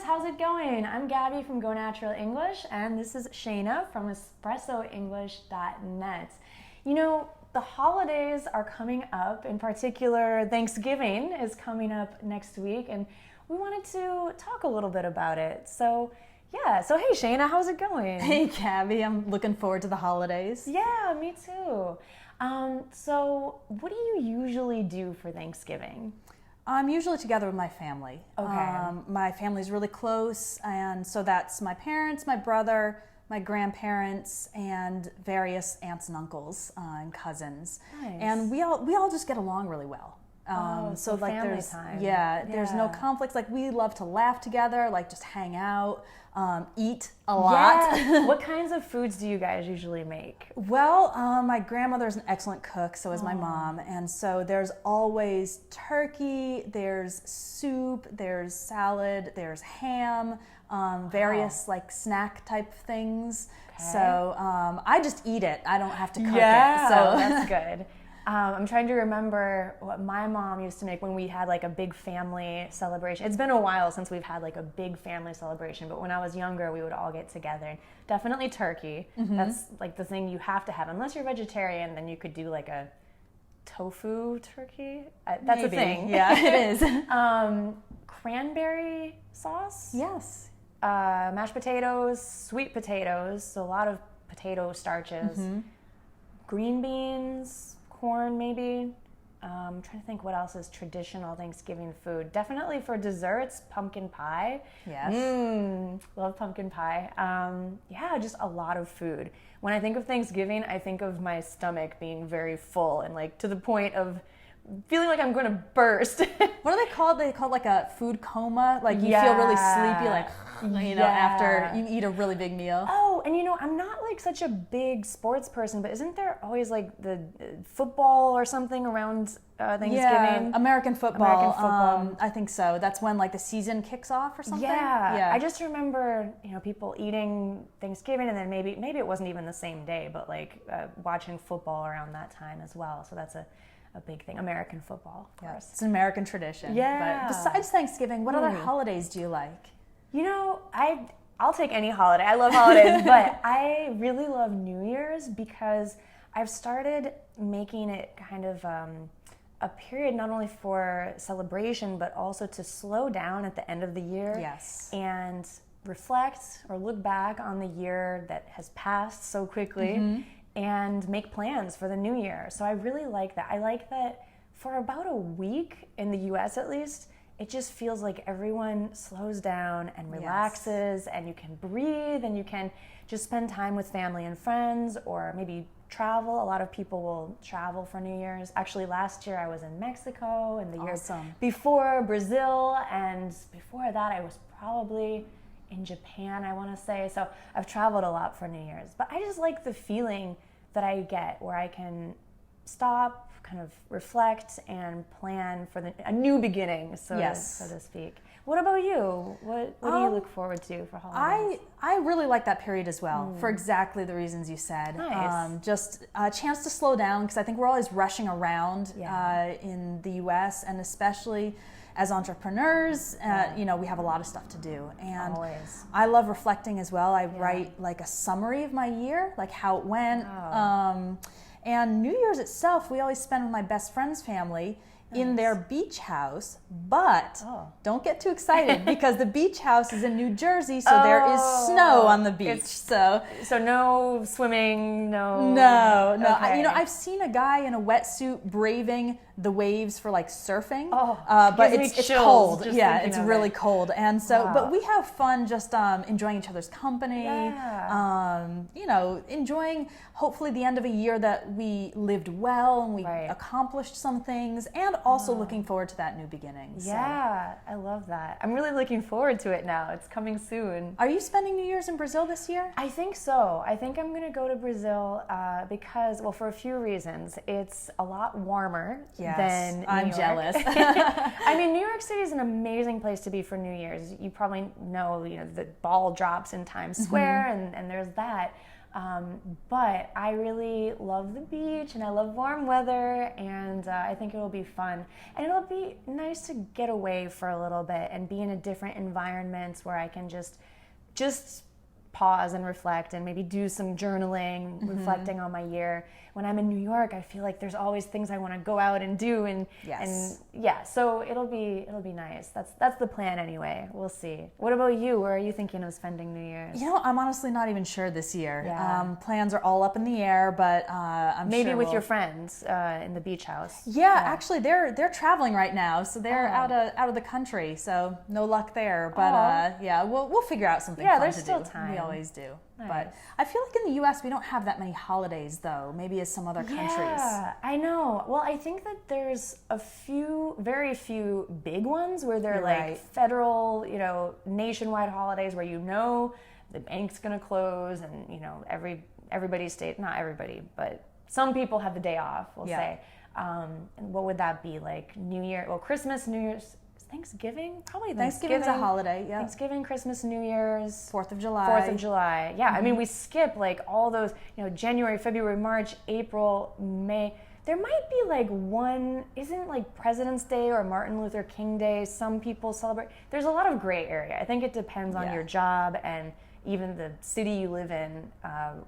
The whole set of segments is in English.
how's it going? I'm Gabby from Go Natural English, and this is Shayna from 𝒓𝒄𝒄𝒄𝒂𝒅. You know, the holidays are coming up. In particular, Thanksgiving is coming up next week, and we wanted to talk a little bit about it. So hey Shayna, how's it going? Hey Gabby, I'm looking forward to the holidays. Yeah, me too. So what do you usually do for Thanksgiving? I'm usually together with my family. Okay. My family's really close, and so that's my parents, my brother, my grandparents, and various aunts and uncles and cousins. Nice. And we all just get along really well. So like family there's time. There's no conflicts. Like we love to laugh together, like just hang out, eat a lot. Yeah. What kinds of foods do you guys usually make? Well, my grandmother's an excellent cook, so is my mom, and so there's always turkey, there's soup, there's salad, there's ham, various like snack type things. Okay. So I just eat it. I don't have to cook Yeah, it. So that's good. I'm trying to remember what my mom used to make when we had like a big family celebration. It's been a while since we've had like a big family celebration, but when I was younger, we would all get together. And definitely turkey. Mm-hmm. That's like the thing you have to have. Unless you're vegetarian, then you could do like a tofu turkey. That's maybe. a thing. Yeah, it is. Cranberry sauce? Yes. Mashed potatoes, sweet potatoes, so a lot of potato starches. Mm-hmm. Green beans, corn maybe. I'm trying to think what else is traditional Thanksgiving food. Definitely for desserts, pumpkin pie. Yes. Love pumpkin pie. Just a lot of food. When I think of Thanksgiving, I think of my stomach being very full and like to the point of feeling like I'm going to burst. What are they called? They call it like a food coma. Like you feel really sleepy, like after you eat a really big meal. Oh, and I'm not like such a big sports person, but isn't there always like the football or something around Thanksgiving? Yeah, American football. I think so. That's when like the season kicks off or something. Yeah. I just remember people eating Thanksgiving, and then maybe it wasn't even the same day, but like watching football around that time as well. So that's a big thing. American football, of course. It's an American tradition. Yeah. But besides Thanksgiving, what other holidays do you like? I'll take any holiday. I love holidays, but I really love New Year's because I've started making it kind of a period not only for celebration, but also to slow down at the end of the year. Yes. And reflect or look back on the year that has passed so quickly. Mm-hmm. And make plans for the new year. So I really like that. I like that for about a week, in the US at least, it just feels like everyone slows down and relaxes, and you can breathe, and you can just spend time with family and friends, or maybe travel. A lot of people will travel for New Year's. Actually, last year I was in Mexico, and the year before Brazil, and before that I was probably in Japan, I want to say. So I've traveled a lot for New Year's. But I just like the feeling that I get where I can stop, kind of reflect, and plan for a new beginning, so to speak. What about you? What do you look forward to for holidays? I really like that period as well, for exactly the reasons you said. Nice. Just a chance to slow down, because I think we're always rushing around in the US, and especially as entrepreneurs, we have a lot of stuff to do. And always. I love reflecting as well. I write like a summary of my year, like how it went. And New Year's itself, we always spend with my best friend's family in their beach house, but don't get too excited because the beach house is in New Jersey, so there is snow on the beach. So no swimming, no. Okay. I've seen a guy in a wetsuit braving the waves for like surfing, but it's cold. Yeah, it's really cold, and so but we have fun just enjoying each other's company. Enjoying hopefully the end of a year that we lived well and we accomplished some things, and also looking forward to that new beginning. Yeah, I love that. I'm really looking forward to it now. It's coming soon. Are you spending New Year's in Brazil this year? I think so. I think I'm going to go to Brazil because, for a few reasons. It's a lot warmer than New York. I'm jealous. I mean, New York City is an amazing place to be for New Year's. You probably know, the ball drops in Times Square, and there's that. But I really love the beach and I love warm weather, and I think it will be fun. And it'll be nice to get away for a little bit and be in a different environment where I can just pause and reflect and maybe do some journaling, reflecting on my year. When I'm in New York, I feel like there's always things I want to go out and do, and yeah, so it'll be nice. That's the plan anyway. We'll see. What about you? Where are you thinking of spending New Year's? You know, I'm honestly not even sure this year. Yeah. Plans are all up in the air, but I'm maybe sure with your friends in the beach house. Yeah, actually, they're traveling right now, so they're out of the country. So no luck there. But yeah, we'll figure out something. Yeah, fun there's to still do. time. We always do. Nice. But I feel like in the U.S. we don't have that many holidays, though. Maybe as some other countries. Yeah, I know. Well, I think that there's very few big ones where they're like federal, nationwide holidays where the bank's gonna close and everybody's not everybody, but some people have the day off. We'll say. And what would that be like? New Year? Well, Christmas, New Year's. Thanksgiving? Probably Thanksgiving. Thanksgiving's a holiday, yeah. Thanksgiving, Christmas, New Year's. 4th of July. 4th of July. Yeah, I mean, we skip like all those, January, February, March, April, May. There might be like one, isn't like President's Day or Martin Luther King Day, some people celebrate. There's a lot of gray area. I think it depends on your job and even the city you live in,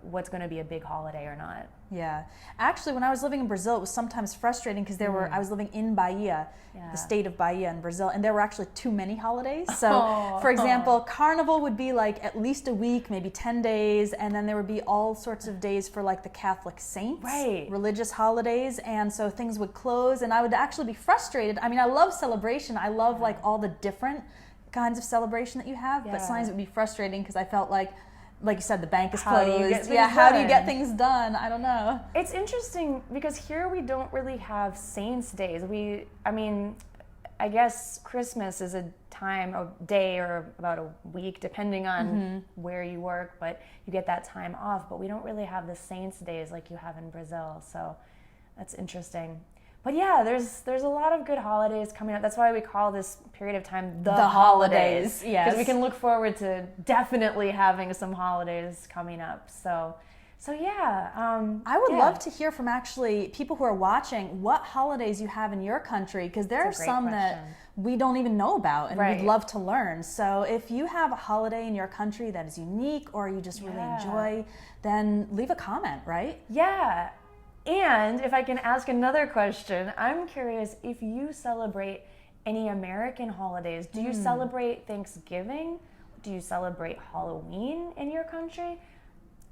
what's going to be a big holiday or not. Yeah. Actually, when I was living in Brazil, it was sometimes frustrating because I was living in Bahia, the state of Bahia in Brazil, and there were actually too many holidays. So, for example, Carnival would be like at least a week, maybe 10 days, and then there would be all sorts of days for like the Catholic saints, religious holidays, and so things would close, and I would actually be frustrated. I mean, I love celebration. I love like all the different kinds of celebration that you have, but sometimes it would be frustrating because I felt like you said, the bank is closed. How do you get things done? I don't know. It's interesting because here we don't really have saints' days. I guess Christmas is a day or about a week, depending on where you work, but you get that time off. But we don't really have the saints' days like you have in Brazil, so that's interesting. But yeah, there's a lot of good holidays coming up. That's why we call this period of time the holidays. Yes. Because we can look forward to definitely having some holidays coming up. So yeah. I would love to hear from actually people who are watching what holidays you have in your country, because there are some that we don't even know about and we'd love to learn. So if you have a holiday in your country that is unique or you just really enjoy, then leave a comment, right? Yeah. And if I can ask another question, I'm curious if you celebrate any American holidays. Do you celebrate Thanksgiving? Do you celebrate Halloween in your country?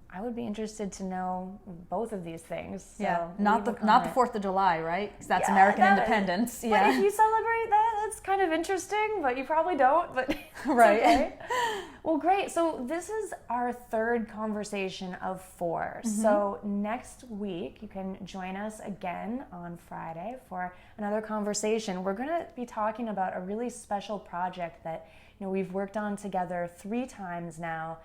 I would be interested to know both of these things. So not the 4th of July, right? Because that's American independence. But if you celebrate that, that's kind of interesting, but you probably don't. But right. Okay. Well, great. So this is our third conversation of 4. So next week you can join us again on Friday for another conversation. We're going to be talking about a really special project that we've worked on together 3 times now.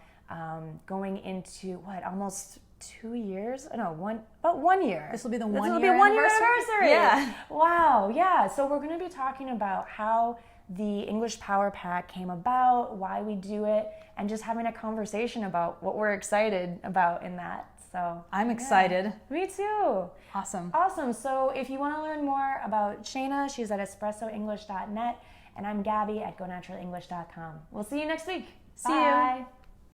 Going into almost 2 years? No, about 1 year. This will be the one 1 year anniversary. Yeah. Wow. Yeah. So we're going to be talking about how the English Power Pack came about, why we do it, and just having a conversation about what we're excited about in that. So I'm excited. Me too. Awesome. So if you want to learn more about Shayna, she's at espressoenglish.net, and I'm Gabby at gonaturalenglish.com. We'll see you next week. See Bye. you.